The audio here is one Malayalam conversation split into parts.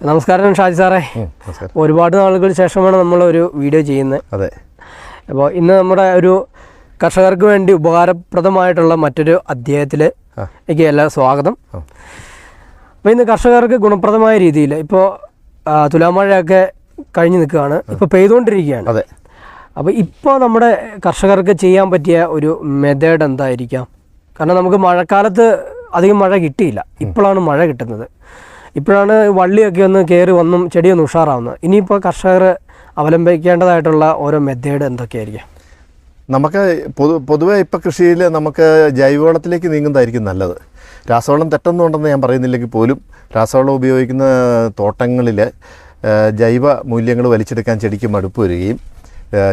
നമസ്കാരം ഷാജി സാറേ. ഒരുപാട് നാളുകൾക്ക് ശേഷമാണ് നമ്മളൊരു വീഡിയോ ചെയ്യുന്നത്. അതെ. അപ്പോൾ ഇന്ന് നമ്മുടെ ഒരു കർഷകർക്ക് വേണ്ടി ഉപകാരപ്രദമായിട്ടുള്ള മറ്റൊരു അധ്യായത്തിലേക്ക് എല്ലാം സ്വാഗതം. അപ്പോൾ ഇന്ന് കർഷകർക്ക് ഗുണപ്രദമായ രീതിയിൽ ഇപ്പോൾ തുലാമഴയൊക്കെ കഴിഞ്ഞ് നിൽക്കുകയാണ്, ഇപ്പോൾ പെയ്തുകൊണ്ടിരിക്കുകയാണ്. അതെ. അപ്പോൾ ഇപ്പോൾ നമ്മുടെ കർഷകർക്ക് ചെയ്യാൻ പറ്റിയ ഒരു മെത്തേഡ് എന്തായിരിക്കാം? കാരണം നമുക്ക് മഴക്കാലത്ത് അധികം മഴ കിട്ടിയില്ല, ഇപ്പോഴാണ് മഴ കിട്ടുന്നത്, ഇപ്പോഴാണ് വള്ളിയൊക്കെ ഒന്ന് കയറി വന്നും ചെടിയൊന്ന് ഉഷാറാവുന്നത്. ഇനിയിപ്പോൾ കർഷകർ അവലംബിക്കേണ്ടതായിട്ടുള്ള ഓരോ മെത്തേഡ് എന്തൊക്കെയായിരിക്കും? നമുക്ക് പൊതുവെ ഇപ്പോൾ കൃഷിയിൽ നമുക്ക് ജൈവവളത്തിലേക്ക് നീങ്ങുന്നതായിരിക്കും നല്ലത്. രാസവളം തെറ്റൊന്നുണ്ടെന്ന് ഞാൻ പറയുന്നില്ലെങ്കിൽ പോലും രാസവളം ഉപയോഗിക്കുന്ന തോട്ടങ്ങളിൽ ജൈവ മൂല്യങ്ങൾ വലിച്ചെടുക്കാൻ ചെടിക്ക് മടുപ്പ് വരികയും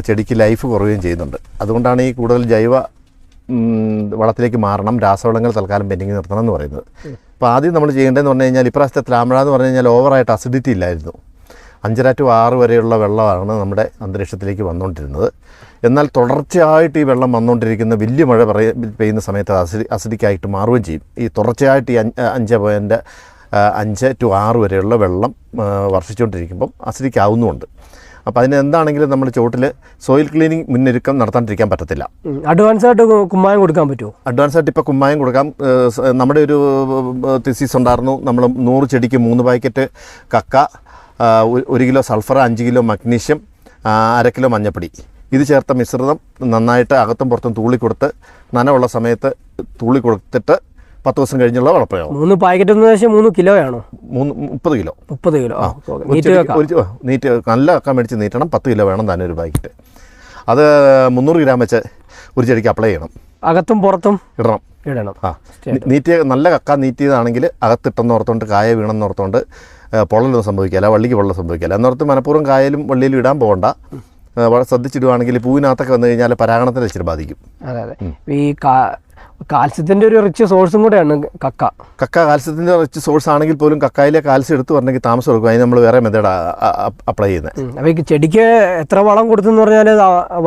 ചെടിക്ക് ലൈഫ് കുറയുകയും ചെയ്യുന്നുണ്ട്. അതുകൊണ്ടാണ് ഈ കൂടുതൽ ജൈവ വളത്തിലേക്ക് മാറണം, രാസവളങ്ങൾ തൽക്കാലം പെൻഡിങ് നിർത്തണം എന്ന് പറയുന്നത്. അപ്പോൾ ആദ്യം നമ്മൾ ചെയ്യേണ്ടതെന്ന് പറഞ്ഞു കഴിഞ്ഞാൽ ഇപ്രാവശ്യത്തെ തുലാമഴ എന്ന് പറഞ്ഞു കഴിഞ്ഞാൽ ഓവറായിട്ട് അസിഡിറ്റി ഇല്ലായിരുന്നു. 5.5 to 6 വരെയുള്ള വെള്ളമാണ് നമ്മുടെ അന്തരീക്ഷത്തിലേക്ക് വന്നുകൊണ്ടിരുന്നത്. എന്നാൽ തുടർച്ചയായിട്ട് ഈ വെള്ളം വന്നുകൊണ്ടിരിക്കുന്ന വലിയ മഴ പെയ്യുന്ന സമയത്ത് അസിഡിക്കായിട്ട് മാറുകയും ചെയ്യും. ഈ തുടർച്ചയായിട്ട് ഈ 5.5 to 6 വരെയുള്ള വെള്ളം വർഷിച്ചുകൊണ്ടിരിക്കുമ്പം അസിഡിക്ക് ആവുന്നുമുണ്ട്. അപ്പോൾ അതിന് എന്താണെങ്കിലും നമ്മൾ ചുവട്ടിൽ സോയിൽ ക്ലീനിങ് മുന്നൊരുക്കം നടത്താണ്ടിരിക്കാൻ പറ്റത്തില്ല. അഡ്വാൻസായിട്ട് കുമ്മായം കൊടുക്കാൻ പറ്റുമോ? അഡ്വാൻസായിട്ട് ഇപ്പോൾ കുമ്മായം കൊടുക്കാം. നമ്മുടെ ഒരു തിസീസ് ഉണ്ടായിരുന്നു. നമ്മൾ 100 ചെടിക്ക് 3 പാക്കറ്റ് കക്ക, 1 kilo sulphur, 5 kilo magnesium, 1/2 kilo മഞ്ഞപ്പൊടി ഇത് ചേർത്ത മിശ്രിതം നന്നായിട്ട് അകത്തും പുറത്തും തൂളി കൊടുത്ത് നനവുള്ള സമയത്ത് തൂളി കൊടുത്തിട്ട് 10 ദിവസം കഴിഞ്ഞുള്ള വളപ്രയോഗം. 3 പാക്കറ്റ് 3 കിലോയാണോ? 30 കിലോ. 30 കിലോ. നീറ്റ് നല്ല കക്ക മേടിച്ച് നീറ്റണം. 10 കിലോ വേണം തന്നെ ഒരു പാക്കറ്റ്. അത് 300 ഗ്രാം വെച്ച് ഒരു ചെടിക്ക് അപ്ലൈ ചെയ്യണം. അകത്തും പുറത്തും ഇടണം. നീറ്റ് നല്ല കക്ക നീറ്റിയതാണെങ്കിൽ അകത്തിട്ടെന്നോർത്തോണ്ട് കായ വീണെന്നോർത്തോണ്ട് പൊള്ളലൊന്നും സംഭവിക്കില്ല, വള്ളിക്ക് പൊള്ളൽ സംഭവിക്കില്ല എന്നോർത്ത് മനഃപൂർവ്വം കായലും വള്ളിയിലും ഇടാൻ പോകണ്ട. വളരെ ശ്രദ്ധിച്ചിടുവാണെങ്കിൽ പൂവിനകത്തൊക്കെ വന്നു കഴിഞ്ഞാൽ പരാഗണത്തിന് ഇച്ചിരി ബാധിക്കും. അതെ അതെ. ഈ കാൽസ്യത്തിൻ്റെ ഒരു റിച്ച് സോഴ്സും കൂടെയാണ് കക്ക. കാൽസ്യത്തിൻ്റെ റിച്ച് സോഴ്സ് ആണെങ്കിൽ പോലും കക്കായിലെ കാൽസ്യം എടുത്ത് വരണമെങ്കിൽ താമസം എടുക്കും. അതിന് നമ്മൾ വേറെ മെത്തേഡ് അപ്ലൈ ചെയ്യുന്നത്. അപ്പോൾ ഈ ചെടിക്ക് എത്ര വളം കൊടുത്തെന്ന് പറഞ്ഞാൽ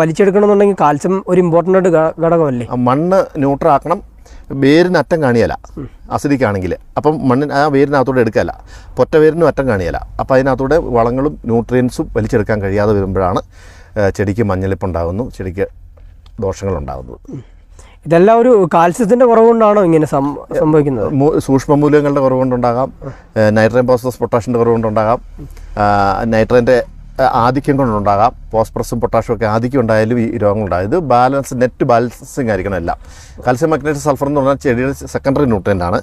വലിച്ചെടുക്കണമെന്നുണ്ടെങ്കിൽ കാൽസ്യം ഒരു ഇമ്പോർട്ടൻ്റ് ഘടകമല്ലേ? മണ്ണ് ന്യൂട്രൽ ആക്കണം. വേരിന് അറ്റം കാണിയല്ല അസിഡിക്കാണെങ്കിൽ, അപ്പം മണ്ണിന് ആ വേരിനകത്തൂടെ എടുക്കല്ല, പൊറ്റ വേരിനും അറ്റം കാണിയല്ല. അപ്പോൾ അതിനകത്തൂടെ വളങ്ങളും ന്യൂട്രിയൻസും വലിച്ചെടുക്കാൻ കഴിയാതെ വരുമ്പോഴാണ് ചെടിക്ക് മഞ്ഞളിപ്പുണ്ടാകുന്നു, ചെടിക്ക് ദോഷങ്ങളുണ്ടാകുന്നത്. ഇതെല്ലാം ഒരു കാൽസ്യത്തിൻ്റെ കുറവുകൊണ്ടാണോ ഇങ്ങനെ സംഭവിക്കുന്നത്? സൂക്ഷ്മമൂല്യങ്ങളുടെ കുറവുകൊണ്ടുണ്ടാകാം, നൈട്രജൻ ഫോസ്ഫറസ് പൊട്ടാഷിൻ്റെ കുറവുകൊണ്ടുണ്ടാകാം, നൈട്രജൻ്റെ ആധിക്യം കൊണ്ടുണ്ടാകാം, ഫോസ്ഫറസും പൊട്ടാഷും ഒക്കെ ആധിക്യം ഉണ്ടായാലും ഈ രോഗങ്ങളുണ്ടാകും. ഇത് നെറ്റ് ബാലൻസിങ് ആയിരിക്കണം എല്ലാം. കാൽസ്യം, മഗ്നീഷ്യം, സൾഫർ എന്ന് പറഞ്ഞാൽ ചെടിയുടെ സെക്കൻഡറി ന്യൂട്രിയൻ്റ് ആണ്.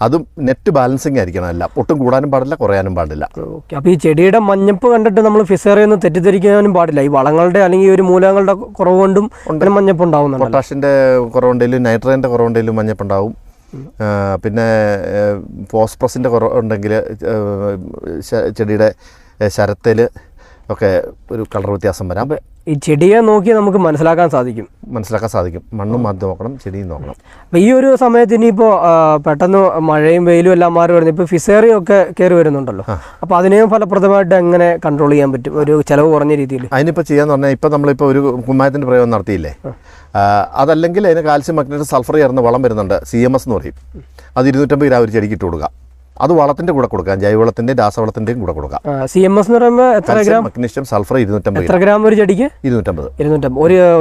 അതും നെറ്റ് ബാലൻസിങ് ആയിരിക്കണം എല്ലാം. ഒട്ടും കൂടാനും പാടില്ല, കുറയാനും പാടില്ല. ഓക്കെ. അപ്പോൾ ഈ ചെടിയുടെ മഞ്ഞപ്പ് കണ്ടിട്ട് നമ്മൾ ഫിസേറിയൊന്നും തെറ്റിദ്ധരിക്കാനും പാടില്ല. ഈ വളങ്ങളുടെ അല്ലെങ്കിൽ ഒരു മൂലകങ്ങളുടെ കുറവ് കൊണ്ടും മഞ്ഞപ്പ് ഉണ്ടാവുന്നുണ്ട്. പൊട്ടാഷിൻ്റെ കുറവുണ്ടെങ്കിലും നൈട്രജൻ്റെ കുറവുണ്ടെങ്കിലും മഞ്ഞപ്പുണ്ടാവും. പിന്നെ ഫോസ്ഫറസിൻ്റെ കുറവുണ്ടെങ്കിൽ ചെടിയുടെ ശരത്തിൽ ഒക്കെ ഒരു കളർ വ്യത്യാസം വരാം. ഈ ചെടിയെ നോക്കി നമുക്ക് മനസ്സിലാക്കാൻ സാധിക്കും. മണ്ണും ആദ്യം നോക്കണം, ചെടിയും നോക്കണം. അപ്പോൾ ഈ ഒരു സമയത്ത് ഇനിയിപ്പോൾ പെട്ടെന്ന് മഴയും വെയിലും എല്ലാം മാറി വരുന്നത്, ഇപ്പോൾ ഫിസേറിയും ഒക്കെ കയറി വരുന്നുണ്ടല്ലോ. അപ്പോൾ അതിനെയും ഫലപ്രദമായിട്ട് എങ്ങനെ കൺട്രോൾ ചെയ്യാൻ പറ്റും ഒരു ചിലവ് കുറഞ്ഞ രീതിയിൽ? അതിനിപ്പോൾ ചെയ്യാന്ന് പറഞ്ഞാൽ ഇപ്പോൾ നമ്മളിപ്പോൾ ഒരു കുമ്മായത്തിൻ്റെ പ്രയോഗം നടത്തിയില്ലേ, അതല്ലെങ്കിൽ അതിന് കാൽസ്യം, മഗ്നീഷ്യം, സൾഫർ ചേർന്ന് വളം വരുന്നുണ്ട്, CMS എന്ന് പറയും. അത് 250 ഗ്രാം ഒരു ചെടിക്ക് ഇട്ട് കൊടുക്കുക. അത് വളത്തിൻ്റെ കൂടെ കൊടുക്കാം, ജൈവവളത്തിൻ്റെയും രാസവളത്തിൻ്റെയും കൂടെ കൊടുക്കാം. CMS എന്ന് പറയുമ്പോൾ എത്ര ഗ്രാം? Magnesium, sulphur 250. എത്ര ഗ്രാം ഒരു ചെടിക്ക്? 250.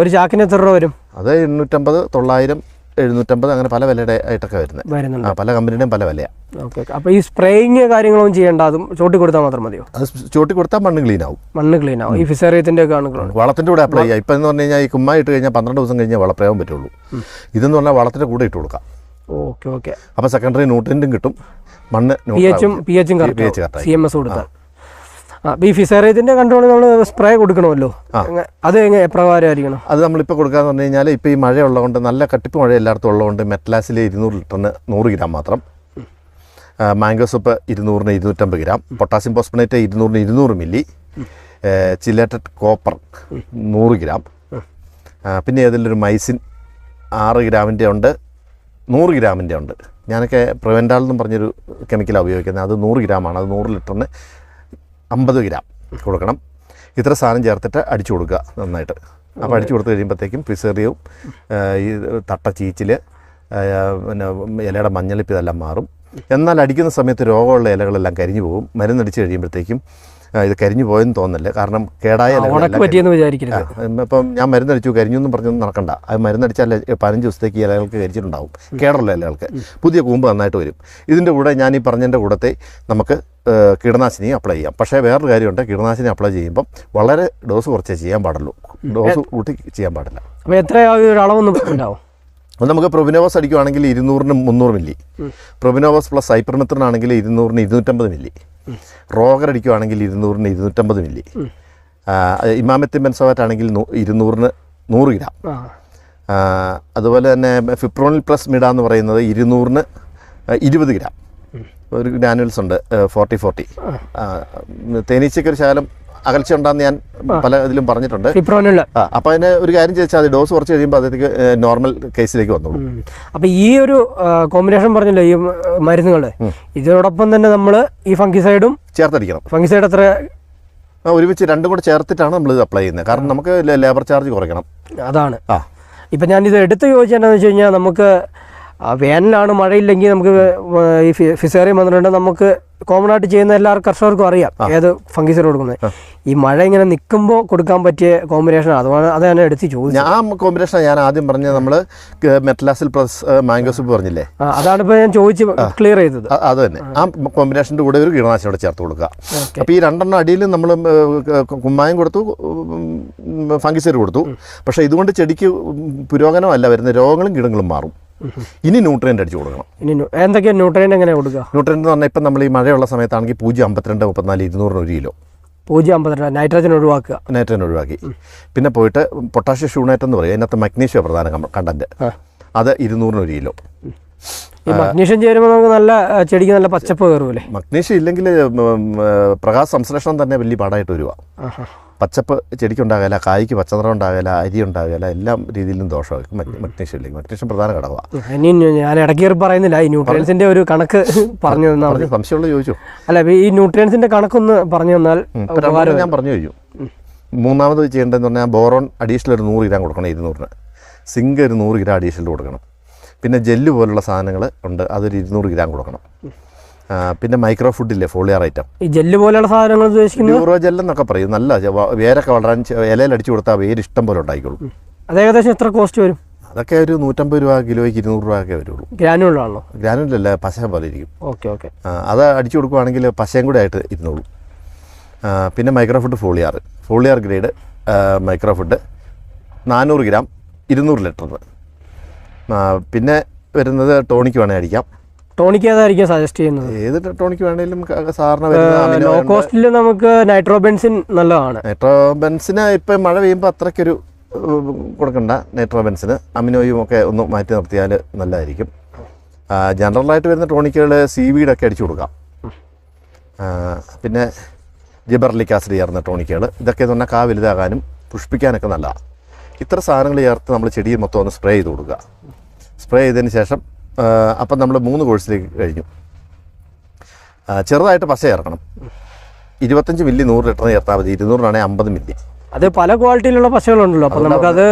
ഒരു ചാക്കിന് എത്ര രൂപ വരും? അത് 850, 900, 750 അങ്ങനെ പല വിലയുടെ ആയിട്ടൊക്കെ വരുന്നുണ്ട്. പല കമ്പനിയുടെയും പല വിലയാണ്. ഓക്കെ. അപ്പോൾ ഈ സ്പ്രേയിങ് കാര്യങ്ങളൊന്നും ചെയ്യേണ്ട, അതും ചോട്ടി കൊടുത്താൽ മാത്രം മതിയോ? അത് ചോട്ടി കൊടുത്താൽ മണ്ണ് ക്ലീൻ ആവും. ഈ ഫിസേറിയത്തിൻ്റെ ഒക്കെ ആണെങ്കിലും വളത്തിൻ്റെ കൂടെ അപ്ലൈ ചെയ്യാം. ഇപ്പം എന്ന് പറഞ്ഞു കഴിഞ്ഞാൽ ഈ കുമ്മായി ഇട്ട് കഴിഞ്ഞാൽ 12 ദിവസം കഴിഞ്ഞാൽ വളപ്രയോഗം പറ്റുള്ളൂ. ഇതെന്ന് പറഞ്ഞാൽ വളത്തിൻ്റെ കൂടെ ഇട്ട് കൊടുക്കാം. ഓക്കെ. അപ്പോൾ സെക്കൻഡറി ന്യൂട്രിയൻറ്റും കിട്ടും, മണ്ണ് pH കറക്റ്റ് CMS കൊടുത്താൽ. ഈ ഫിസേറിയത്തിൻ്റെ കൺട്രോൾ നമ്മൾ സ്പ്രേ കൊടുക്കണമല്ലോ, അത് എപ്രകാരമായിരിക്കണം? അത് നമ്മളിപ്പോൾ കൊടുക്കാന്ന് പറഞ്ഞു കഴിഞ്ഞാൽ ഇപ്പോൾ ഈ മഴ ഉള്ളതുകൊണ്ട്, നല്ല കട്ടിപ്പ് മഴ എല്ലായിടത്തും ഉള്ളതുകൊണ്ട് മെറ്റലാസിൽ 200 ലിറ്ററിന് 100 ഗ്രാം മാത്രം, മാംഗോ സൂപ്പ് 200-ന് 250 ഗ്രാം, പൊട്ടാസ്യം ഫോസ്ഫനേറ്റ് 200-ന് 200 മില്ലി, ചിലേറ്റഡ് കോപ്പർ 100 ഗ്രാം, പിന്നെ ഏതെങ്കിലും ഒരു മൈസിൻ 6 ഗ്രാമിൻ്റെ ഉണ്ട്, 100 ഗ്രാമിൻ്റെ ഉണ്ട്. ഞാനൊക്കെ പ്രിവെൻറ്റാൾ എന്നും പറഞ്ഞൊരു കെമിക്കലാണ് ഉപയോഗിക്കുന്നത്. അത് 100 ഗ്രാമാണ്. അത് 100 ലിറ്ററിന് 50 ഗ്രാം കൊടുക്കണം. ഇത്ര സാധനം ചേർത്തിട്ട് അടിച്ചു കൊടുക്കുക നന്നായിട്ട്. അപ്പോൾ അടിച്ചു കൊടുത്ത് കഴിയുമ്പോഴത്തേക്കും ഫിസേറിയവും ഈ തട്ട ചീച്ചിൽ പിന്നെ ഇലയുടെ മഞ്ഞളിപ്പ് ഇതെല്ലാം മാറും. എന്നാൽ അടിക്കുന്ന സമയത്ത് രോഗമുള്ള ഇലകളെല്ലാം കരിഞ്ഞു പോകും. മരുന്നടിച്ച് കഴിയുമ്പോഴത്തേക്കും ഇത് കരിഞ്ഞു പോയെന്ന് തോന്നുന്നില്ല. കാരണം കേടായ ഇപ്പം ഞാൻ മരുന്നടിച്ചു കരിഞ്ഞൊന്നും പറഞ്ഞൊന്നും നടക്കണ്ട. അത് മരുന്നടിച്ചാൽ 15 ദിവസത്തേക്ക് ഇലകൾക്ക് കരിച്ചിട്ടുണ്ടാവും, കേടുള്ള ഇലകൾക്ക്. പുതിയ കൂമ്പ് നന്നായിട്ട് വരും. ഇതിൻ്റെ കൂടെ ഞാൻ ഈ പറഞ്ഞതിൻ്റെ കൂടത്തെ നമുക്ക് കീടനാശിനി അപ്ലൈ ചെയ്യാം. പക്ഷേ വേറൊരു കാര്യമുണ്ട്, കീടനാശിനി അപ്ലൈ ചെയ്യുമ്പം വളരെ ഡോസ് കുറച്ചേ ചെയ്യാൻ പാടുള്ളൂ, ഡോസ് കൂട്ടി ചെയ്യാൻ പാടില്ല. അപ്പോൾ എത്ര അളവൊന്നും ഉണ്ടാവും? നമുക്ക് പ്രൊബിനോവസ് അടിക്കുവാണെങ്കിൽ 200-ന് 300 മില്ലി, പ്രൊബിനോവസ് പ്ലസ് സൈപ്പർമെത്രിനാണെങ്കിൽ 200-ന് 250 മില്ലി, റോഗർ അടിക്കുവാണെങ്കിൽ 200-ന് 250 മില്ലി, ഇമാമെത്തിൻ ബെൻസോയേറ്റ് ആണെങ്കിൽ 200-ന് 100 ഗ്രാം. അതുപോലെ തന്നെ ഫിപ്രോണിൽ പ്ലസ് മിഡ എന്ന് പറയുന്നത് 200-ന് 20 ഗ്രാം. ഒരു ഗ്രാനുവൽസ് ഉണ്ട് 40-40. തേനീച്ചയ്ക്കൊരു ശകലം അകൽച്ച ഉണ്ടാകുന്ന ഞാൻ പല ഇതിലും പറഞ്ഞിട്ടുണ്ട്. അപ്പോൾ അതിന് ഒരു കാര്യം ചോദിച്ചാൽ അത് ഡോസ് കുറച്ച് കഴിയുമ്പോൾ അതിലേക്ക് നോർമൽ കേസിലേക്ക് വന്നോളൂ. അപ്പോൾ ഈ ഒരു കോമ്പിനേഷൻ പറഞ്ഞല്ലോ ഈ മരുന്നുകൾ, ഇതിനോടൊപ്പം തന്നെ നമ്മൾ ഈ ഫംഗിസൈഡും ചേർത്തടിക്കണം. ഫംഗിസൈഡ് എത്ര ഒരുമിച്ച് രണ്ടും കൂടെ ചേർത്തിട്ടാണ് നമ്മൾ ഇത് അപ്ലൈ ചെയ്യുന്നത്. കാരണം നമുക്ക് ലേബർ ചാർജ് കുറയ്ക്കണം. അതാണ്. ഇപ്പം ഞാനിത് എടുത്ത് ചോദിച്ചതെന്നു വെച്ച് കഴിഞ്ഞാൽ നമുക്ക് വേനലാണ്, മഴയില്ലെങ്കിൽ നമുക്ക് ഈ ഫിസേറിയം വന്നിട്ടുണ്ട്. നമുക്ക് കോമൺ ആയിട്ട് ചെയ്യുന്ന എല്ലാ കർഷകർക്കും അറിയാം ഏത് ഫംഗിസൈഡ് കൊടുക്കുന്നത്. ഈ മഴ ഇങ്ങനെ നിൽക്കുമ്പോൾ കൊടുക്കാൻ പറ്റിയ കോമ്പിനേഷൻ അതാണ് എടുത്ത് ചോദിച്ചത്. ആ കോമ്പിനേഷൻ ഞാൻ ആദ്യം പറഞ്ഞത് നമ്മൾ മെറ്റലാസിൽ പ്ലസ് മാംഗോ സൂപ്പ് പറഞ്ഞില്ലേ, അതാണ് ഇപ്പോൾ ഞാൻ ചോദിച്ച് ക്ലിയർ ചെയ്തത്. അത് തന്നെ ആ കോമ്പിനേഷൻ്റെ കൂടെ ഒരു കീടനാശിനി കൂടെ ചേർത്ത് കൊടുക്കുക. അപ്പോൾ ഈ 2 അടിയിൽ നമ്മൾ കുമ്മായം കൊടുത്തു, ഫംഗിസൈഡ് കൊടുത്തു. പക്ഷേ ഇതുകൊണ്ട് ചെടിക്ക് പുരോഗമനമല്ല വരുന്ന, രോഗങ്ങളും കീടങ്ങളും മാറും. ഇനി ന്യൂട്രിയൻ്റ് അടിച്ചു കൊടുക്കണം. എന്തൊക്കെയാണ് ന്യൂട്രിയൻ്റ് എങ്ങനെ കൊടുക്കുക? ന്യൂട്രിയൻ്റ് എന്ന് പറഞ്ഞാൽ ഇപ്പം നമ്മൾ ഈ മഴയുള്ള സമയത്താണെങ്കിൽ 0.52, 34, 200 ഒരു കിലോ. 0.52 നൈട്രജൻ ഒഴിവാക്കുക. നൈട്രജൻ ഒഴിവാക്കി. പിന്നെ പോയിട്ട് പൊട്ടാഷ്യം ഷൂണേറ്റ് എന്ന് പറയും, അതിനകത്ത് മഗ്നീഷ്യം പ്രധാന കണ്ടന്റ്, അത് 200 ഒരു കിലോ. ഈ മഗ്നീഷ്യം ചേരുമ്പോൾ നമുക്ക് നല്ല ചെടിക്ക് നല്ല പച്ചപ്പ് കയറുമല്ലേ? മഗ്നീഷ്യം ഇല്ലെങ്കിൽ പ്രകാശ സംശ്ലേഷണം തന്നെ വലിയ പാടായിട്ട് വരുക. പച്ചപ്പ് ചെടിക്കുണ്ടാകില്ല, കായ്ക്ക് പച്ചനിറം ഉണ്ടാകില്ല, അരി ഉണ്ടാകില്ല, എല്ലാ രീതിയിലും ദോഷമായിരിക്കും മഗ്നീഷ്യം ഇല്ലെങ്കിൽ. മഗ്നീഷ്യം പ്രധാന ഘടകമാണ്. ഇനി ഞാൻ ഇടയ്ക്ക് പറയുന്നില്ല, ഈ ന്യൂട്രിയൻസിന്റെ ഒരു കണക്ക് പറഞ്ഞു തന്നാൽ. സംശയമുള്ള ചോദിച്ചു. അല്ല, ഈ ന്യൂട്രിയൻസിന്റെ കണക്കൊന്ന് പറഞ്ഞു തന്നാൽ ഞാൻ പറഞ്ഞു കഴിഞ്ഞു. മൂന്നാമത് ചെയ്യേണ്ടതെന്ന് പറഞ്ഞാൽ ബോറോൺ അഡീഷണൽ ഒരു 100 ഗ്രാം കൊടുക്കണം 200-ന്. സിങ്ക് ഒരു 100 ഗ്രാം അഡീഷണൽ കൊടുക്കണം. പിന്നെ ജെല്ല് പോലുള്ള സാധനങ്ങൾ ഉണ്ട്, അതൊരു 200 ഗ്രാം കൊടുക്കണം. പിന്നെ മൈക്രോ ഫുഡില്ലേ, ഫോളിയർ ഐറ്റം. ഈ ജെല്ല് പോലെയുള്ള സാധനങ്ങൾ ഉദ്ദേശിക്കുന്നത് യൂറോ ജെല്ലെന്നൊക്കെ പറയും. നല്ല വേരൊക്കെ വളരാൻ ഇലയിൽ അടിച്ചു കൊടുത്താൽ വേര് ഇഷ്ടം പോലെ ഉണ്ടായിക്കോളും. അത് ഏകദേശം എത്ര കോസ്റ്റ് വരും? അതൊക്കെ ഒരു 150 രൂപ കിലോയ്ക്ക്, 200 രൂപയൊക്കെ വരുള്ളൂ. ഗ്രാനുവലാണല്ലോ? ഗ്രാനുവലല്ല, പശ പോലെ ഇരിക്കും. ഓക്കെ. അത് അടിച്ചു കൊടുക്കുവാണെങ്കിൽ പശയും കൂടെ ആയിട്ട് ഇരുന്നോളൂ. പിന്നെ micro food foliar grade micro food 400 gram 200 litre. പിന്നെ വരുന്നത് ടോണിക്ക് വേണേൽ അടിക്കാം. ടോണിക്ക് ഏതായിരിക്കും സജസ്റ്റ് ചെയ്യുന്നത്? ഏത് ടോണിക്ക് വേണമെങ്കിലും സാറിന് ലോ കോസ്റ്റിൽ നമുക്ക് നൈട്രോബെൻസിൻ നല്ലതാണ്. നൈട്രോബെൻസിന് ഇപ്പം മഴ പെയ്യുമ്പോൾ അത്രയ്ക്കൊരു കൊടുക്കണ്ട. നൈട്രോബെൻസിന് അമിനോയും ഒക്കെ ഒന്ന് മാറ്റി നിർത്തിയാൽ നല്ലതായിരിക്കും. ജനറലായിട്ട് വരുന്ന ടോണിക്കുകൾ സീവീഡൊക്കെ അടിച്ചു കൊടുക്കാം. പിന്നെ ജിബർലിക് ആസിഡ് ചേർന്ന ടോണിക്കുകൾ, ഇതൊക്കെ എന്ന് പറഞ്ഞാൽ കാ വലുതാകാനും പുഷ്പിക്കാനൊക്കെ നല്ലതാണ്. ഇത്ര സാധനങ്ങൾ ചേർത്ത് നമ്മൾ ചെടിയിൽ മൊത്തം ഒന്ന് സ്പ്രേ ചെയ്ത് കൊടുക്കുക. സ്പ്രേ ചെയ്തതിന് ശേഷം അപ്പം നമ്മൾ 3 കോഴ്സിലേക്ക് കഴിഞ്ഞു. ചെറുതായിട്ട് പശ ചേർക്കണം. 25 മില്ലി 100 ലിറ്റർ ചേർത്താൽ മതി. 200-നാണെങ്കിൽ 50 മില്ലി. അത് പല ക്വാളിറ്റിയിലുള്ള പശകളുണ്ടല്ലോ, അപ്പം നമുക്കത്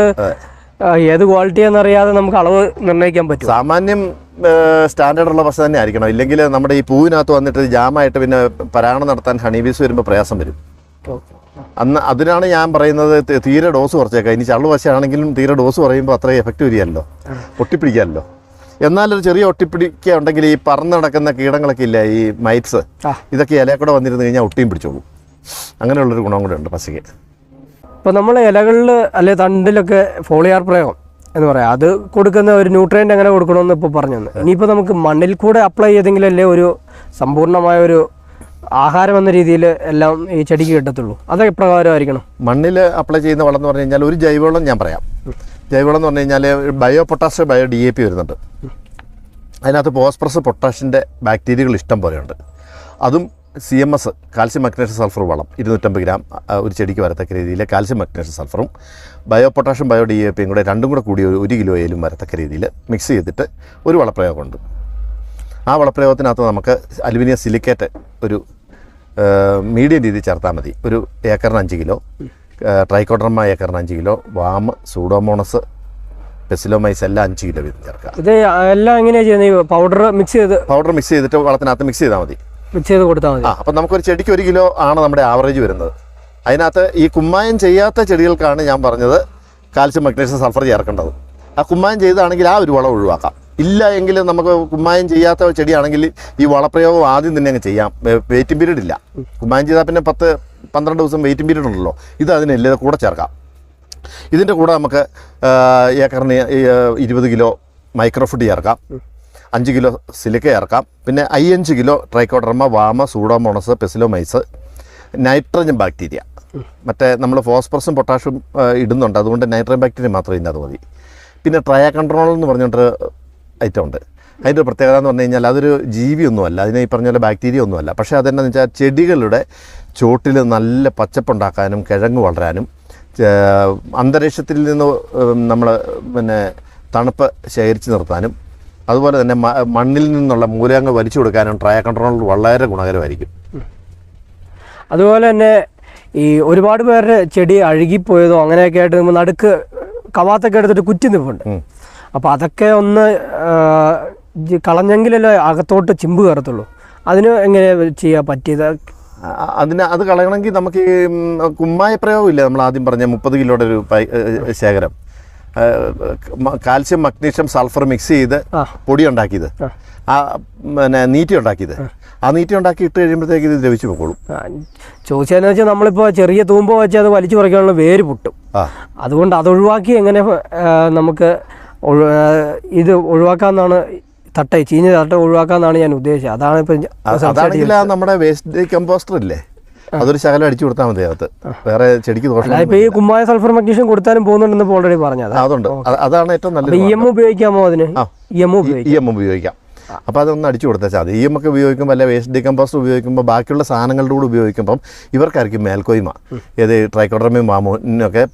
ഏത് ക്വാളിറ്റി എന്നറിയാതെ നമുക്ക് അളവ് നിർണ്ണയിക്കാൻ പറ്റും. സാമാന്യം സ്റ്റാൻഡേർഡുള്ള പശ തന്നെ ആയിരിക്കണം. ഇല്ലെങ്കിൽ നമ്മുടെ ഈ പൂവിനകത്ത് വന്നിട്ട് ജാമായിട്ട് പിന്നെ പരാഗണം നടത്താൻ ഹണിബീസ് വരുമ്പോൾ പ്രയാസം വരും. അതിനാണ് ഞാൻ പറയുന്നത് തീരെ ഡോസ് കുറച്ചേക്കാം. ഇനി ചള്ളു പശയാണെങ്കിലും തീരെ ഡോസ് പറയുമ്പോൾ അത്രയും എഫക്റ്റ് വരികയല്ലോ, ഒട്ടിപ്പിടിക്കാമല്ലോ. എന്നാലൊരു ചെറിയ ഒട്ടിപ്പിടിക്കുക ഉണ്ടെങ്കിൽ ഈ പറന്ന് നടക്കുന്ന കീടങ്ങളൊക്കെ ഇല്ല, ഈ മൈറ്റ്സ്, ഇതൊക്കെ ഇലയിൽ കൂടെ വന്നിരുന്നു കഴിഞ്ഞാൽ ഒട്ടിയും പിടിച്ചോളൂ. അങ്ങനെയുള്ളൊരു ഗുണം കൂടെ ഉണ്ട് പശയ്ക്ക്. ഇപ്പോൾ നമ്മൾ ഇലകളിൽ അല്ലെ തണ്ടിലൊക്കെ ഫോളിയാർ പ്രയോഗം എന്ന് പറയാം, അത് കൊടുക്കുന്ന ഒരു ന്യൂട്രിയൻ്റ് എങ്ങനെ കൊടുക്കണമെന്ന് ഇപ്പോൾ പറഞ്ഞു തന്നെ. ഇനിയിപ്പോൾ നമുക്ക് മണ്ണിൽ കൂടെ അപ്ലൈ ചെയ്തെങ്കിലല്ലേ ഒരു സമ്പൂർണ്ണമായ ഒരു ആഹാരം എന്ന രീതിയിൽ എല്ലാം ഈ ചെടിക്ക് കിട്ടത്തുള്ളൂ. അത് എപ്രകാരമായിരിക്കണം? മണ്ണിൽ അപ്ലൈ ചെയ്യുന്ന വളം എന്ന് പറഞ്ഞു കഴിഞ്ഞാൽ ഒരു ജൈവവളം ഞാൻ പറയാം. ജൈവവളം എന്ന് പറഞ്ഞു കഴിഞ്ഞാൽ ബയോ പൊട്ടാഷ്, ബയോ DAP വരുന്നുണ്ട്. അതിനകത്ത് ഫോസ്ഫറസ്, പൊട്ടാഷിൻ്റെ ബാക്ടീരിയകൾ ഇഷ്ടം പോലെയുണ്ട്. അതും CMS, കാൽസ്യം മഗ്നീഷ്യം സൾഫർ വളം 250 ഗ്രാം ഒരു ചെടിക്ക് വരത്തക്ക രീതിയിൽ കാൽസ്യം മഗ്നീഷ്യം സൾഫറും ബയോ പൊട്ടാഷും ബയോ DAPയും കൂടെ രണ്ടും കൂടെ കൂടി 1 കിലോ ഏലും വരത്തക്ക രീതിയിൽ മിക്സ് ചെയ്തിട്ട് ഒരു വളപ്രയോഗമുണ്ട്. ആ വളപ്രയോഗത്തിനകത്ത് നമുക്ക് അലുമിനിയം സിലിക്കേറ്റ് ഒരു മീഡിയം രീതിയിൽ ചേർത്താൽ മതി. ഒരു ഏക്കറിന് 5 കിലോ, ട്രൈക്കോഡർമ ഏക്കറിന് 5 കിലോ, വാം, സൂഡോമോണസ് പെസിലോമൈസ് എല്ലാം 5 കിലോ വീതം ചേർക്കുക. ഇത് എല്ലാം എങ്ങനെയാണ് ചെയ്യുന്നത്? പൗഡർ മിക്സ് ചെയ്തിട്ട് വളത്തിനകത്ത് മിക്സ് ചെയ്താൽ മതി. മിക്സ് ചെയ്ത് കൊടുത്താൽ മതി. അപ്പം നമുക്കൊരു ചെടിക്ക് 1 കിലോ ആണ് നമ്മുടെ ആവറേജ് വരുന്നത്. അതിനകത്ത് ഈ കുമ്മായം ചെയ്യാത്ത ചെടികൾക്കാണ് ഞാൻ പറഞ്ഞത് കാൽസ്യം, മഗ്നീഷ്യം, സൾഫർ ചേർക്കേണ്ടത്. ആ കുമ്മായം ചെയ്താണെങ്കിൽ ആ ഒരു വളം ഒഴിവാക്കാം. ഇല്ല എങ്കിൽ നമുക്ക് കുമ്മായം ചെയ്യാത്ത ചെടിയാണെങ്കിൽ ഈ വളപ്രയോഗം ആദ്യം തന്നെ അങ്ങ് ചെയ്യാം. വെയിറ്റിംഗ് പീരീഡ് ഇല്ല. കുമ്മായം ചെയ്താൽ പിന്നെ 10-12 ദിവസം വെയിറ്റിംഗ് പീരീഡ് ഉണ്ടല്ലോ. ഇത് അതിനെല്ലാം കൂടെ ചേർക്കാം. ഇതിൻ്റെ കൂടെ നമുക്ക് ഏക്കറിന് 20 കിലോ മൈക്രോഫുഡ് ചേർക്കാം, 5 കിലോ സിലിക്ക ചേർക്കാം, പിന്നെ 5 kilo trichoderma, VAM, pseudomonas, paecilomyces, nitrogen bacteria. മറ്റേ നമ്മൾ ഫോസ്ഫറസും പൊട്ടാഷ്യം ഇടുന്നുണ്ട്, അതുകൊണ്ട് നൈട്രജൻ ബാക്ടീരിയ മാത്രം ഇതിനകത്ത് മതി. പിന്നെ ട്രയ കൺട്രോൾ എന്ന് പറഞ്ഞിട്ടൊരു ഐറ്റം ഉണ്ട്. അതിൻ്റെ പ്രത്യേകത എന്ന് പറഞ്ഞു കഴിഞ്ഞാൽ അതൊരു ജീവിയൊന്നുമല്ല, അതിനെ ഈ പറഞ്ഞ പോലെ ബാക്ടീരിയ ഒന്നുമല്ല. പക്ഷേ അതെന്താണെന്ന് വെച്ചാൽ ചെടികളുടെ ചോട്ടിൽ നല്ല പച്ചപ്പുണ്ടാക്കാനും കിഴങ്ങ് വളരാനും അന്തരീക്ഷത്തിൽ നിന്ന് നമ്മൾ തണുപ്പ് ശേഖരിച്ച് നിർത്താനും അതുപോലെ തന്നെ മണ്ണിൽ നിന്നുള്ള മൂലകങ്ങൾ വലിച്ചു കൊടുക്കാനും ട്രയ കൺട്രോൾ വളരെ ഗുണകരമായിരിക്കും. അതുപോലെ തന്നെ ഈ ഒരുപാട് പേരുടെ ചെടി അഴുകിപ്പോയതോ അങ്ങനെയൊക്കെ ആയിട്ട് നമ്മൾ നടുക്ക് കവാത്തൊക്കെ എടുത്തിട്ട് കുറ്റി നിൽപ്പുണ്ട്. അപ്പോൾ അതൊക്കെ ഒന്ന് കളഞ്ഞെങ്കിലല്ലേ അകത്തോട്ട് ചിമ്പ് കയറത്തുള്ളൂ. അതിന് എങ്ങനെ ചെയ്യാൻ പറ്റിയത്? അത് കളയണമെങ്കിൽ നമുക്ക് ഈ കുമ്മായ പ്രയോഗമില്ല, നമ്മൾ ആദ്യം പറഞ്ഞ 30 കിലോയുടെ ഒരു ശേഖരം കാൽസ്യം, മഗ്നീഷ്യം, സൾഫർ മിക്സ് ചെയ്ത് പൊടി ഉണ്ടാക്കിയത്, നീറ്റി ഉണ്ടാക്കിയത്. ആ നീറ്റി ഉണ്ടാക്കി ഇട്ട് കഴിയുമ്പോഴത്തേക്ക് ഇത് ദ്രവിച്ചു പോയിക്കോളും. ചോദിച്ചതെന്ന് വെച്ചാൽ നമ്മളിപ്പോൾ ചെറിയ തൂമ്പ വെച്ച് അത് വലിച്ചു പറിക്കാനുള്ള വേര് പൊട്ടും. അതുകൊണ്ട് അതൊഴിവാക്കി എങ്ങനെ നമുക്ക് ഇത് ഒഴിവാക്കാമെന്നാണ്, ചീഞ്ഞ തട്ട ഒഴിവാക്കാമെന്നാണ് ഞാൻ ഉദ്ദേശിച്ചത്. അതാണ് ഇപ്പം. അതാണെങ്കിൽ നമ്മുടെ വേസ്റ്റ് ഡീകമ്പോസ്റ്റർ ഇല്ലേ, അതൊരു ശകലം അടിച്ചു കൊടുത്താൽ മതി. അകത്ത് വേറെ ചെടിക്ക് ദോഷം. ഇപ്പോൾ ഈ കുമ്മായ, സൾഫർ, മഗ്നീഷ്യം കൊടുത്താലും പോകുന്നുണ്ടെന്ന് ഓൾറെഡി പറഞ്ഞത്. അതുണ്ട്, അതാണ് ഏറ്റവും നല്ലത്. EM ഉപയോഗിക്കാമോ അതിന്? EM ഉപയോഗിക്കാം. അപ്പോൾ അതൊന്ന് അടിച്ചു കൊടുത്താൽ മതി. EM ഒക്കെ ഉപയോഗിക്കുമ്പോൾ അല്ലെ വേസ്റ്റ് ഡീകമ്പോസ്റ്റർ ഉപയോഗിക്കുമ്പോൾ ബാക്കിയുള്ള സാധനങ്ങളുടെ കൂടെ ഉപയോഗിക്കുമ്പം ഇവർക്കായിരിക്കും മേൽക്കോയ്മ. ഏത് ട്രൈക്കോഡർമയും മാമോനൊക്കെ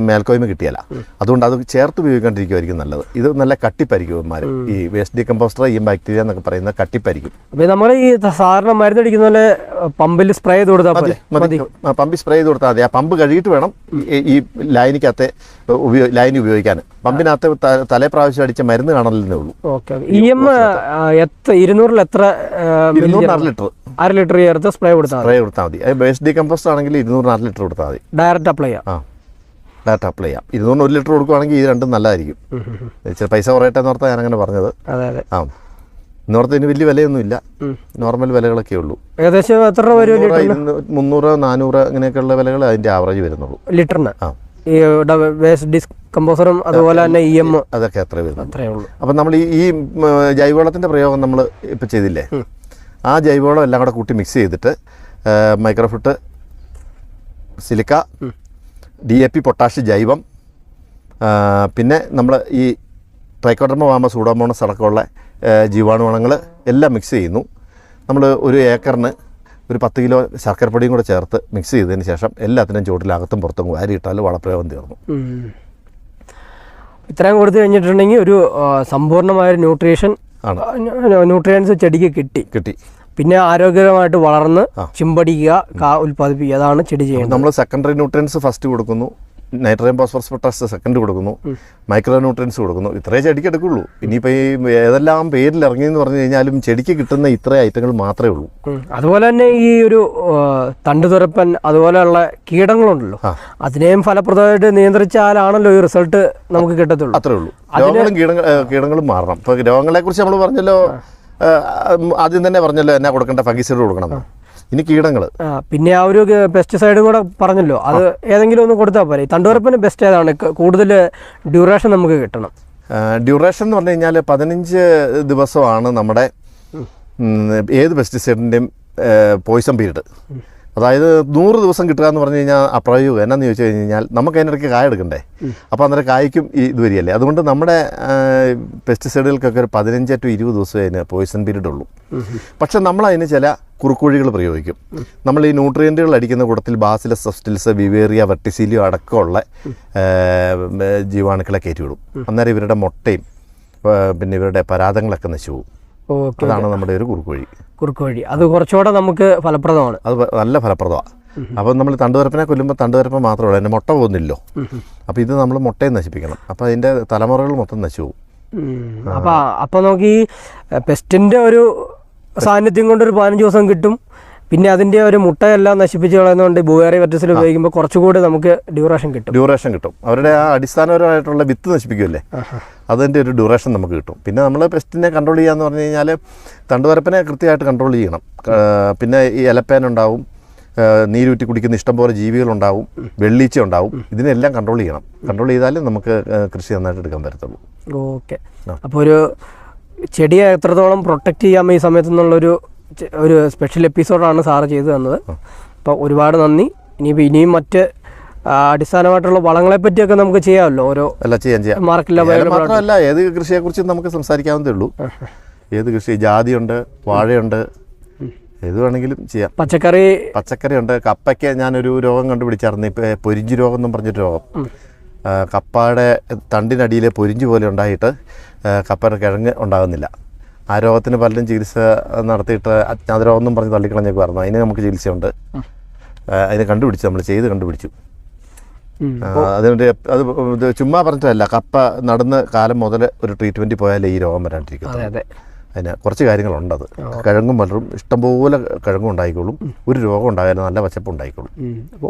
മേൽക്കോയ്മ കിട്ടിയല്ല. അതുകൊണ്ട് അത് ചേർത്ത് ഉപയോഗിക്കാണ്ടിരിക്കുമായിരിക്കും നല്ലത്. ഇത് നല്ല കട്ടിപ്പായിരിക്കും ഇവന്മാർ. ഈ വേസ്റ്റ് ഡീകമ്പോസ്റ്റർ, EM ബാക്ടീരിയ എന്നൊക്കെ പറയുന്ന കട്ടിപ്പായിരിക്കും. അപ്പോൾ നമ്മൾ ഈ സാധാരണ മരുന്നടിക്കുന്ന പോലെ പമ്പിൽ സ്പ്രേ ചെയ്ത് കൊടുത്താൽ മതി. പമ്പിൽ സ്പ്രേ ചെയ്ത് കൊടുത്താൽ മതി. ആ പമ്പ് കഴുകിയിട്ട് വേണം ഈ ലൈനിക്കകത്തെ ലൈൻ ഉപയോഗിക്കാൻ. പമ്പിനകത്ത് തലേ പ്രാവശ്യം അടിച്ച മരുന്ന് കാണലെന്നേ ഉള്ളൂ. ഓക്കെ. 200-ൽ എത്ര? 200 ലിറ്റർ, 1/2 ലിറ്റർ ചേർത്ത് സ്പ്രേ കൊടുത്താൽ മതി. വേസ്റ്റ് ഡീകമ്പോസ്റ്റ് ആണെങ്കിൽ 200 ലിറ്റർ കൊടുത്താൽ മതി. ഡയറക്റ്റ് അപ്ലൈ ചെയ്യാം. ഡയറക്റ്റ് അപ്ലൈ ചെയ്യാം. 200 1 ലിറ്റർ കൊടുക്കുകയാണെങ്കിൽ ഇത് രണ്ടും നല്ലതായിരിക്കും. പൈസ കുറയട്ടെ എന്നോർത്താ ഞാനങ്ങനെ പറഞ്ഞത്. ഇന്നോർത്ത് ഇതിന് വലിയ വിലയൊന്നുമില്ല, നോർമൽ വിലകളൊക്കെ ഉള്ളൂ. ഏകദേശം എത്ര രൂപ വരും? 300, 400 അങ്ങനെയൊക്കെയുള്ള വിലകൾ അതിൻ്റെ ആവറേജ് വരുന്നുള്ളൂ ലിറ്ററിന്. ഈ വേസ്റ്റ് ഡിസ്കമ്പോസറും അതുപോലെ തന്നെ EM അതൊക്കെ അത്രേ വരുന്നു. അപ്പം നമ്മൾ ഈ ജൈവവളത്തിൻ്റെ പ്രയോഗം നമ്മൾ ഇപ്പം ചെയ്തില്ലേ, ആ ജൈവവളം എല്ലാം കൂടെ കൂട്ടി മിക്സ് ചെയ്തിട്ട് മൈക്രോഫുട്ട്, സിലിക്ക, DAP, പൊട്ടാഷ്, ജൈവം, പിന്നെ നമ്മൾ ഈ ട്രൈക്കോഡർമ, വാമ, സൂഡോമോണസ് അടക്കമുള്ള ജീവാണുവളങ്ങൾ എല്ലാം മിക്സ് ചെയ്യുന്നു. നമ്മൾ ഒരു ഏക്കറിന് ഒരു 10 കിലോ ശർക്കരപ്പൊടിയും കൂടെ ചേർത്ത് മിക്സ് ചെയ്തതിന് ശേഷം എല്ലാത്തിനും ചുവട്ടിലകത്തും പുറത്തും വാരിയിട്ടാൽ വളപ്രയോഗം തീർന്നു. ഇത്രയും കൊടുത്തു കഴിഞ്ഞിട്ടുണ്ടെങ്കിൽ ഒരു സമ്പൂർണ്ണമായൊരു ന്യൂട്രിയൻസ് ചെടിക്ക് കിട്ടി. പിന്നെ ആരോഗ്യകരമായിട്ട് വളർന്ന് ചിമ്പടിക്കുക, ഉൽപ്പാദിപ്പിക്കുക. അതാണ് ചെടി ചെയ്യുന്നത്. നമ്മൾ സെക്കൻഡറി ന്യൂട്രിയൻസ് ഫസ്റ്റ് കൊടുക്കുന്നു, നൈട്രജൻ, ഫോസ്ഫറസ്, പൊട്ടാഷ് സെക്കൻഡ് കൊടുക്കുന്നു, മൈക്രോ ന്യൂട്രിയൻസ് കൊടുക്കുന്നു. ഇത്രേ ചെടിക്ക് എടുക്കുള്ളൂ. ഇനിയിപ്പോൾ ഈ ഏതെല്ലാം പേരിൽ ഇറങ്ങിയെന്ന് പറഞ്ഞു കഴിഞ്ഞാലും ചെടിക്ക് കിട്ടുന്ന ഇത്ര ഐറ്റങ്ങൾ മാത്രമേ ഉള്ളൂ. അതുപോലെ തന്നെ ഈ ഒരു തണ്ടുതുരപ്പൻ അതുപോലെയുള്ള കീടങ്ങളുണ്ടല്ലോ, അതിനെയും ഫലപ്രദമായിട്ട് നിയന്ത്രിച്ചാലാണല്ലോ ഈ റിസൾട്ട് നമുക്ക് കിട്ടത്തുള്ളൂ. അത്രേ ഉള്ളൂ. രോഗങ്ങളും കീടങ്ങളും മാറണം. ഇപ്പോൾ രോഗങ്ങളെക്കുറിച്ച് നമ്മൾ പറഞ്ഞല്ലോ, ആദ്യം തന്നെ പറഞ്ഞല്ലോ എന്നാ കൊടുക്കേണ്ട, ഫംഗിസൈഡ് കൊടുക്കണം. ഇനി കീടങ്ങൾ, പിന്നെ ആ ഒരു പെസ്റ്റിസൈഡും കൂടെ പറഞ്ഞല്ലോ, അത് ഏതെങ്കിലും ഒന്ന് കൊടുത്താൽ പോരെ. തണ്ടുറപ്പിന് ബെസ്റ്റ് ഏതാണ്? കൂടുതൽ ഡ്യൂറേഷൻ നമുക്ക് കിട്ടണം. ഡ്യൂറേഷൻ എന്ന് പറഞ്ഞു കഴിഞ്ഞാൽ 15 ദിവസമാണ് നമ്മുടെ ഏത് പെസ്റ്റിസൈഡിൻ്റെയും പോയിസൺ പീരീഡ്. അതായത് 100 ദിവസം കിട്ടുക എന്ന് പറഞ്ഞു കഴിഞ്ഞാൽ അപ്രായോഗികം. എന്നാന്ന് ചോദിച്ചു കഴിഞ്ഞാൽ നമുക്ക് അതിനിടയ്ക്ക് കായ എടുക്കണ്ടേ, അപ്പോൾ അന്നേരം കായ്ക്കും ഇത് വരികയല്ലേ. അതുകൊണ്ട് നമ്മുടെ പെസ്റ്റിസൈഡുകൾക്കൊക്കെ ഒരു 15 to 20 ദിവസമേ അതിന് പോയിസൺ പീരീഡ് ഉള്ളൂ. പക്ഷെ നമ്മളതിന് ചില കുറുക്കുവഴികൾ പ്രയോഗിക്കും. നമ്മൾ ഈ ന്യൂട്രിയൻറ്റുകൾ അടിക്കുന്ന കൂട്ടത്തിൽ ബാസിലസ് സബ്സ്റ്റിൽസ്, വിവേറിയ, വെർട്ടിസീലിയോ അടക്കമുള്ള ജീവാണുക്കളെ കയറ്റിവിടും. അന്നേരം ഇവരുടെ മുട്ടയും പിന്നെ ഇവരുടെ പരാതങ്ങളൊക്കെ നശിച്ചു പോകും. അതാണ് നമ്മുടെ ഒരു കുറുക്കുവഴി. അത് കുറച്ചുകൂടെ നമുക്ക് ഫലപ്രദമാണ്. അത് നല്ല ഫലപ്രദമാണ്. അപ്പോൾ നമ്മൾ തണ്ടുവരപ്പിനെ കൊല്ലുമ്പോൾ തണ്ടുവരപ്പ് മാത്രമല്ല, അതിൻ്റെ മുട്ട പോകുന്നില്ലോ. അപ്പോൾ ഇത് നമ്മൾ മുട്ടയും നശിപ്പിക്കണം. അപ്പോൾ അതിൻ്റെ തലമുറകൾ മൊത്തം നശിച്ചു പോകും. അപ്പോൾ നമുക്ക് ഈ പെസ്റ്റിൻ്റെ ഒരു സാന്നിധ്യം കൊണ്ടൊരു 15 ദിവസം കിട്ടും. പിന്നെ അതിൻ്റെ ഒരു മുട്ടയെല്ലാം നശിപ്പിച്ച് കളയുന്നതുകൊണ്ട് ബുവേറി വെർട്ടിസിൽ ഉപയോഗിക്കുമ്പോൾ കുറച്ചുകൂടി നമുക്ക് ഡ്യൂറേഷൻ കിട്ടും. അവരുടെ ആ അടിസ്ഥാനപരമായിട്ടുള്ള വിത്ത് നശിപ്പിക്കുമല്ലേ, അതിൻ്റെ ഒരു ഡ്യൂറേഷൻ നമുക്ക് കിട്ടും. പിന്നെ നമ്മൾ പെസ്റ്റിനെ കൺട്രോൾ ചെയ്യാന്ന് പറഞ്ഞു കഴിഞ്ഞാൽ തണ്ടുവരപ്പിനെ കൃത്യമായിട്ട് കൺട്രോൾ ചെയ്യണം. പിന്നെ ഈ ഇലപ്പേനുണ്ടാവും, നീരൂറ്റി കുടിക്കുന്ന ഇഷ്ടംപോലെ ജീവികളുണ്ടാവും, വെള്ളീച്ച ഉണ്ടാവും. ഇതിനെല്ലാം കൺട്രോൾ ചെയ്യണം. കൺട്രോൾ ചെയ്താലേ നമുക്ക് കൃഷി നന്നായിട്ട് എടുക്കാൻ പറ്റത്തുള്ളൂ. ഓക്കെ. അപ്പോൾ ഒരു ചെടിയെ എത്രത്തോളം പ്രൊട്ടക്റ്റ് ചെയ്യാം ഈ സമയത്ത് എന്നുള്ളൊരു സ്പെഷ്യൽ എപ്പിസോഡാണ് സാറ് ചെയ്തു തന്നത്. അപ്പോൾ ഒരുപാട് നന്ദി. ഇനിയും മറ്റ് അടിസ്ഥാനമായിട്ടുള്ള വളങ്ങളെ പറ്റിയൊക്കെ നമുക്ക് ചെയ്യാമല്ലോ, ഓരോ ചെയ്യാം. മാത്രമല്ല ഏത് കൃഷിയെക്കുറിച്ചും നമുക്ക് സംസാരിക്കാവുന്നതേ ഉള്ളൂ. ഏത് കൃഷി, ജാതിയുണ്ട്, വാഴയുണ്ട്, ഏത് വേണമെങ്കിലും ചെയ്യാം. പച്ചക്കറി ഉണ്ട്. കപ്പയ്ക്ക് ഞാനൊരു രോഗം കണ്ടുപിടിച്ചായിരുന്നു, ഇപ്പോൾ പൊരിഞ്ചു രോഗം എന്നും പറഞ്ഞൊരു രോഗം. കപ്പയുടെ തണ്ടിനടിയിലെ പൊരിഞ്ചു പോലെ ഉണ്ടായിട്ട് കപ്പയുടെ കിഴങ്ങ് ഉണ്ടാകുന്നില്ല. ആ രോഗത്തിന് പലരും ചികിത്സ നടത്തിയിട്ട് അജ്ഞാത രോഗം എന്നും പറഞ്ഞ് തള്ളിക്കളഞ്ഞേക്കുമായിരുന്നു. അതിന് നമുക്ക് ചികിത്സയുണ്ട്. അതിനെ കണ്ടുപിടിച്ചു, നമ്മൾ ചെയ്ത് കണ്ടുപിടിച്ചു. അതിൻ്റെ അത് ചുമ്മാ പറഞ്ഞിട്ടല്ല, കപ്പ നടന്ന കാലം മുതൽ ഒരു ട്രീറ്റ്മെൻറ്റ് പോയാലേ ഈ രോഗം വരാണ്ടിരിക്കുന്നത്. അതിന് കുറച്ച് കാര്യങ്ങളുണ്ട്. അത് കിഴങ്ങും വളരും, ഇഷ്ടംപോലെ കിഴങ്ങും ഉണ്ടായിക്കോളും, ഒരു രോഗം ഉണ്ടായാലും നല്ല പച്ചപ്പ് ഉണ്ടായിക്കോളും.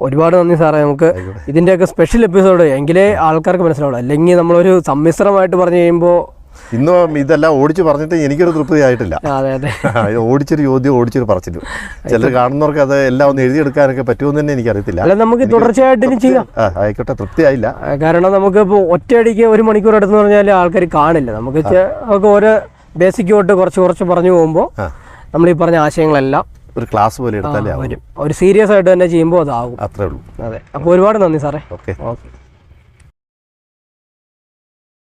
ഒരുപാട് നന്ദി സാറേ. നമുക്ക് ഇതിൻ്റെയൊക്കെ സ്പെഷ്യൽ എപ്പിസോഡ് എങ്കിലേ ആൾക്കാർക്ക് മനസ്സിലാവുള്ളൂ. അല്ലെങ്കിൽ നമ്മളൊരു സമ്മിശ്രമായിട്ട് പറഞ്ഞു കഴിയുമ്പോൾ ഇന്നും ഇതെല്ലാം ഓടിച്ച് പറഞ്ഞിട്ട് എനിക്കൊരു തൃപ്തി ആയിട്ടില്ല. ഓടിച്ചൊരു ചോദ്യം, ഓടിച്ചൊരു പറച്ചിലും. ചിലർ കാണുന്നവർക്ക് അത് എല്ലാം ഒന്ന് എഴുതിയെടുക്കാനൊക്കെ പറ്റുമെന്ന് തന്നെ എനിക്കറിയത്തില്ല. നമുക്ക് തുടർച്ചയായിട്ട് ചെയ്യാം. ആയിക്കോട്ടെ, തൃപ്തിയായില്ല. കാരണം നമുക്കിപ്പോൾ ഒറ്റയടിക്ക് 1 മണിക്കൂർ എടുത്തെന്ന് പറഞ്ഞാൽ ആൾക്കാർ കാണില്ല. നമുക്ക് ഓരോ ബേസിക് തൊട്ട് കുറച്ച് പറഞ്ഞു പോകുമ്പോൾ നമ്മൾ ഈ പറഞ്ഞ ആശയങ്ങളെല്ലാം ഒരു ക്ലാസ് പോലെ എടുത്താലേ വരും. ഒരു സീരിയസ് ആയിട്ട് തന്നെ ചെയ്യുമ്പോൾ അതാകും. അത്രേ ഉള്ളൂ. അതെ. അപ്പോൾ ഒരുപാട് നന്ദി സാറേ. ഓക്കെ.